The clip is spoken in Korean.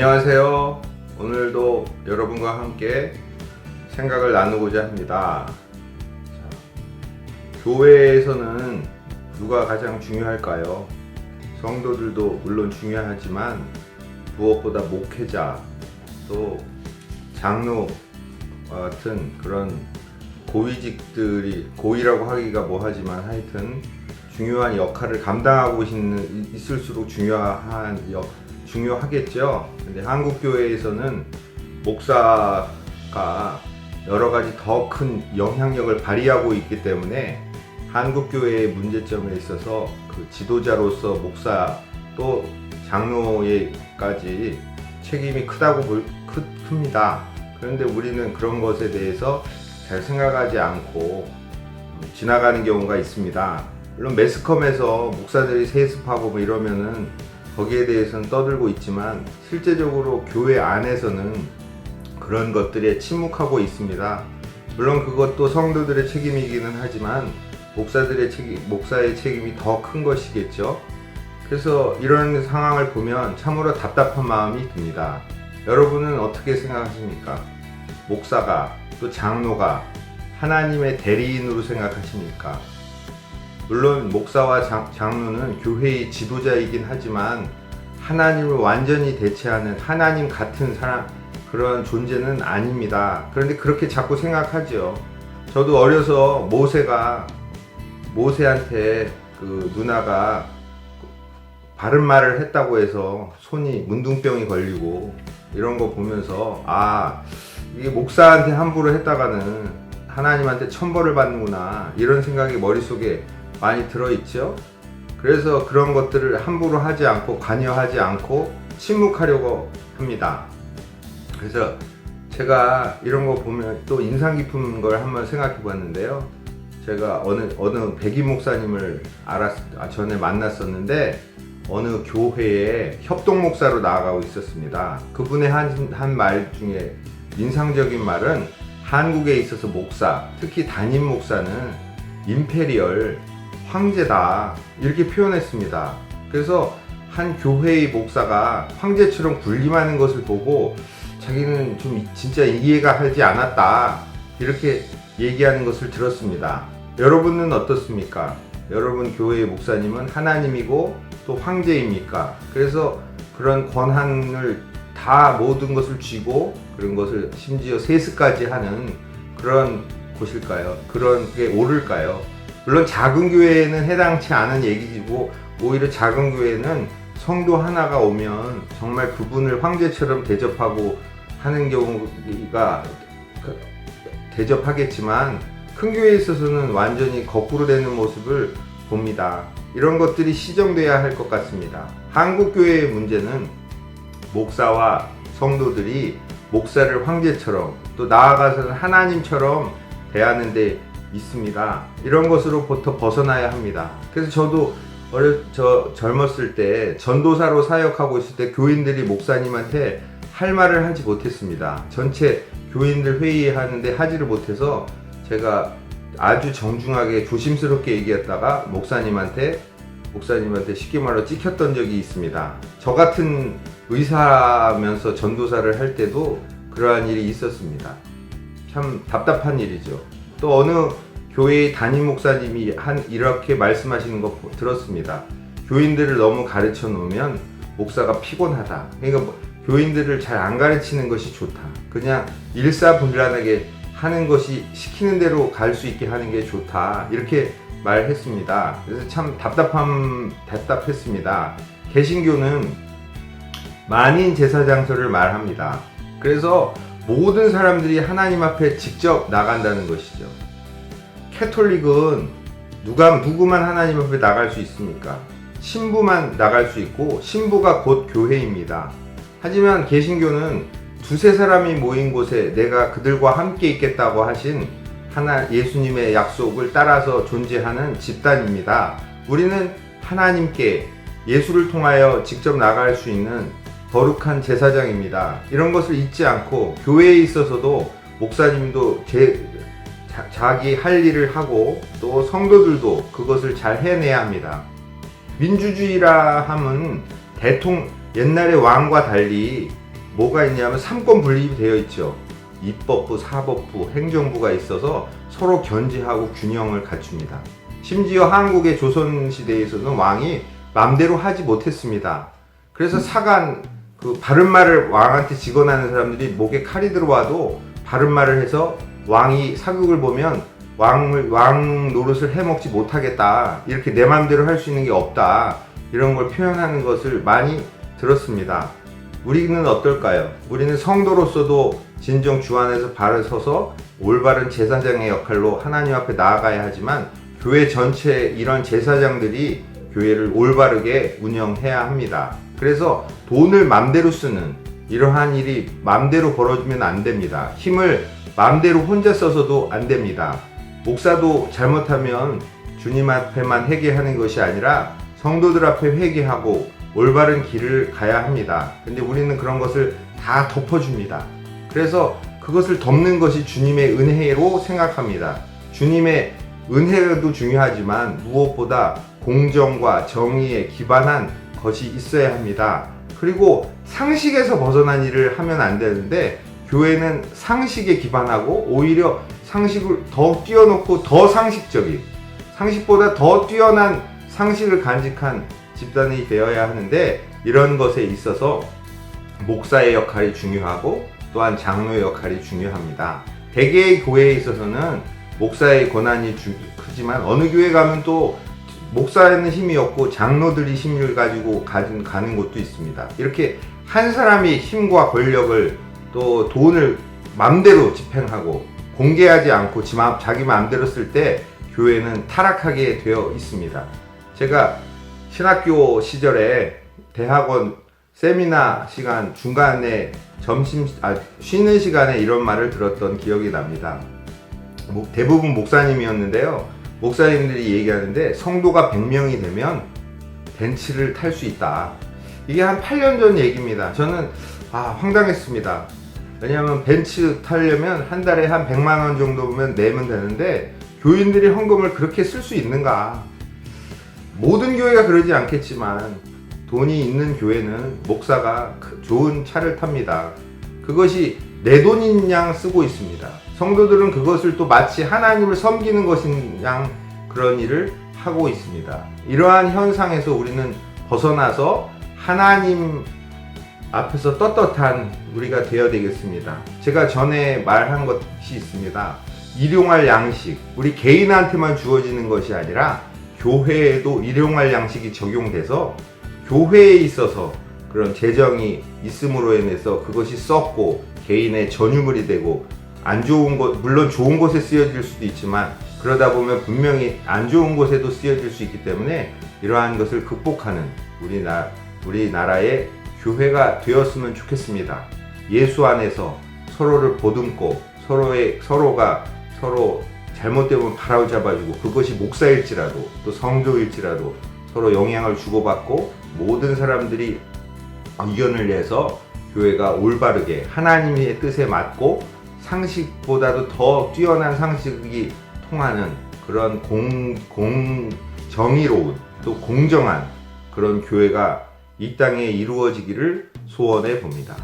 안녕하세요. 오늘도 여러분과 함께 생각을 나누고자 합니다. 교회에서는 누가 가장 중요할까요? 성도들도 물론 중요하지만 무엇보다 목회자, 또 장로와 같은 그런 고위직들이, 고위라고 하기가 뭐하지만 하여튼 중요한 역할을 감당하고 있을수록 중요하겠죠. 근데 한국 교회에서는 목사가 여러 가지 더 큰 영향력을 발휘하고 있기 때문에 한국 교회의 문제점에 있어서 그 지도자로서 목사 또 장로에까지 책임이 큽니다. 그런데 우리는 그런 것에 대해서 잘 생각하지 않고 지나가는 경우가 있습니다. 물론 매스컴에서 목사들이 세습하고 뭐 이러면은 거기에 대해서는 떠들고 있지만 실제적으로 교회 안에서는 그런 것들에 침묵하고 있습니다. 물론 그것도 성도들의 책임이기는 하지만 목사의 책임이 더 큰 것이겠죠. 그래서 이런 상황을 보면 참으로 답답한 마음이 듭니다. 여러분은 어떻게 생각하십니까? 목사가 또 장로가 하나님의 대리인으로 생각하십니까? 물론 목사와 장로는 교회의 지도자이긴 하지만 하나님을 완전히 대체하는 하나님 같은 사람, 그런 존재는 아닙니다. 그런데 그렇게 자꾸 생각하죠. 저도 어려서 모세한테 그 누나가 바른 말을 했다고 해서 손이 문둥병이 걸리고 이런 거 보면서 이게 목사한테 함부로 했다가는 하나님한테 천벌을 받는구나, 이런 생각이 머릿속에 많이 들어있죠. 그래서 그런 것들을 함부로 하지 않고 관여하지 않고 침묵하려고 합니다. 그래서 제가 이런 거 보면 또 인상 깊은 걸 한번 생각해 봤는데요. 제가 어느 백임 목사님을 전에 만났었는데 어느 교회에 협동 목사로 나아가고 있었습니다. 그분의 한 말 중에 인상적인 말은 한국에 있어서 목사, 특히 담임 목사는 임페리얼, 황제다, 이렇게 표현했습니다. 그래서 한 교회의 목사가 황제처럼 군림하는 것을 보고 자기는 좀 진짜 이해가 하지 않았다, 이렇게 얘기하는 것을 들었습니다. 여러분은 어떻습니까? 여러분 교회의 목사님은 하나님이고 또 황제입니까? 그래서 그런 권한을 다 모든 것을 쥐고 그런 것을 심지어 세습까지 하는 그런 곳일까요? 그런 게 옳을까요? 물론 작은 교회에는 해당치 않은 얘기지고, 오히려 작은 교회는 성도 하나가 오면 정말 그분을 황제처럼 대접하고 하는 경우가 대접하겠지만, 큰 교회에 있어서는 완전히 거꾸로 되는 모습을 봅니다. 이런 것들이 시정돼야 할 것 같습니다. 한국 교회의 문제는 목사와 성도들이 목사를 황제처럼, 또 나아가서는 하나님처럼 대하는 데 있습니다. 이런 것으로부터 벗어나야 합니다. 그래서 저도 젊었을 때 전도사로 사역하고 있을 때 교인들이 목사님한테 할 말을 하지 못했습니다. 전체 교인들 회의하는데 하지를 못해서 제가 아주 정중하게 조심스럽게 얘기했다가 목사님한테 쉽게 말로 찍혔던 적이 있습니다. 저 같은 의사면서 전도사를 할 때도 그러한 일이 있었습니다. 참 답답한 일이죠. 또 어느 교회의 담임 목사님이 이렇게 말씀하시는 거 들었습니다. 교인들을 너무 가르쳐 놓으면 목사가 피곤하다. 그러니까 교인들을 잘 안 가르치는 것이 좋다. 그냥 일사분란하게 하는 것이, 시키는 대로 갈 수 있게 하는 게 좋다, 이렇게 말했습니다. 그래서 참 답답했습니다. 개신교는 만인 제사장서를 말합니다. 그래서 모든 사람들이 하나님 앞에 직접 나간다는 것이죠. 캐톨릭은 누구만 하나님 앞에 나갈 수 있습니까? 신부만 나갈 수 있고, 신부가 곧 교회입니다. 하지만 개신교는 두세 사람이 모인 곳에 내가 그들과 함께 있겠다고 하신 예수님의 약속을 따라서 존재하는 집단입니다. 우리는 하나님께 예수를 통하여 직접 나갈 수 있는 거룩한 제사장입니다. 이런 것을 잊지 않고 교회에 있어서도 목사님도 자기 할 일을 하고 또 성도들도 그것을 잘 해내야 합니다. 민주주의라 함은 옛날의 왕과 달리 뭐가 있냐면 삼권 분립이 되어 있죠. 입법부, 사법부, 행정부가 있어서 서로 견제하고 균형을 갖춥니다. 심지어 한국의 조선시대에서는 왕이 맘대로 하지 못했습니다. 그래서 사간, 바른 말을 왕한테 직언하는 사람들이 목에 칼이 들어와도 바른 말을 해서 왕이 사극을 보면 왕 노릇을 해먹지 못하겠다, 이렇게 내 맘대로 할 수 있는 게 없다, 이런 걸 표현하는 것을 많이 들었습니다. 우리는 어떨까요? 우리는 성도로서도 진정 주 안에서 바로 서서 올바른 제사장의 역할로 하나님 앞에 나아가야 하지만, 교회 전체 이런 제사장들이 교회를 올바르게 운영해야 합니다. 그래서 돈을 맘대로 쓰는 이러한 일이 맘대로 벌어지면 안 됩니다. 힘을 맘대로 혼자 써서도 안 됩니다. 목사도 잘못하면 주님 앞에만 회개하는 것이 아니라 성도들 앞에 회개하고 올바른 길을 가야 합니다. 근데 우리는 그런 것을 다 덮어줍니다. 그래서 그것을 덮는 것이 주님의 은혜로 생각합니다. 주님의 은혜도 중요하지만 무엇보다 공정과 정의에 기반한 것이 있어야 합니다. 그리고 상식에서 벗어난 일을 하면 안 되는데, 교회는 상식에 기반하고 오히려 상식을 더 뛰어놓고 더 상식적인, 상식보다 더 뛰어난 상식을 간직한 집단이 되어야 하는데, 이런 것에 있어서 목사의 역할이 중요하고 또한 장로의 역할이 중요합니다. 대개의 교회에 있어서는 목사의 권한이 크지만 어느 교회 가면 또 목사에는 힘이 없고 장로들이 힘을 가지고 가는 곳도 있습니다. 이렇게 한 사람이 힘과 권력을 또 돈을 맘대로 집행하고 공개하지 않고 자기 맘대로 쓸 때 교회는 타락하게 되어 있습니다. 제가 신학교 시절에 대학원 세미나 시간 중간에 쉬는 시간에 이런 말을 들었던 기억이 납니다. 대부분 목사님이었는데요. 목사님들이 얘기하는데, 성도가 100명이 되면 벤츠를 탈 수 있다. 이게 한 8년 전 얘기입니다. 저는 황당했습니다. 왜냐하면 벤츠 타려면 한 달에 한 100만 원 정도면 내면 되는데 교인들이 헌금을 그렇게 쓸 수 있는가? 모든 교회가 그러지 않겠지만 돈이 있는 교회는 목사가 좋은 차를 탑니다. 그것이 내 돈인 양 쓰고 있습니다. 성도들은 그것을 또 마치 하나님을 섬기는 것인 양 그런 일을 하고 있습니다. 이러한 현상에서 우리는 벗어나서 하나님 앞에서 떳떳한 우리가 되어야 되겠습니다. 제가 전에 말한 것이 있습니다. 일용할 양식, 우리 개인한테만 주어지는 것이 아니라 교회에도 일용할 양식이 적용돼서 교회에 있어서 그런 재정이 있음으로 인해서 그것이 썩고 개인의 전유물이 되고, 안 좋은 곳, 물론 좋은 곳에 쓰여질 수도 있지만 그러다 보면 분명히 안 좋은 곳에도 쓰여질 수 있기 때문에 이러한 것을 극복하는 우리나라의 교회가 되었으면 좋겠습니다. 예수 안에서 서로를 보듬고 서로가 서로 잘못되면 바로잡아주고, 그것이 목사일지라도 또 성도일지라도 서로 영향을 주고받고 모든 사람들이 의견을 내서 교회가 올바르게 하나님의 뜻에 맞고 상식보다도 더 뛰어난 상식이 통하는 그런 정의로운 또 공정한 그런 교회가 이 땅에 이루어지기를 소원해 봅니다.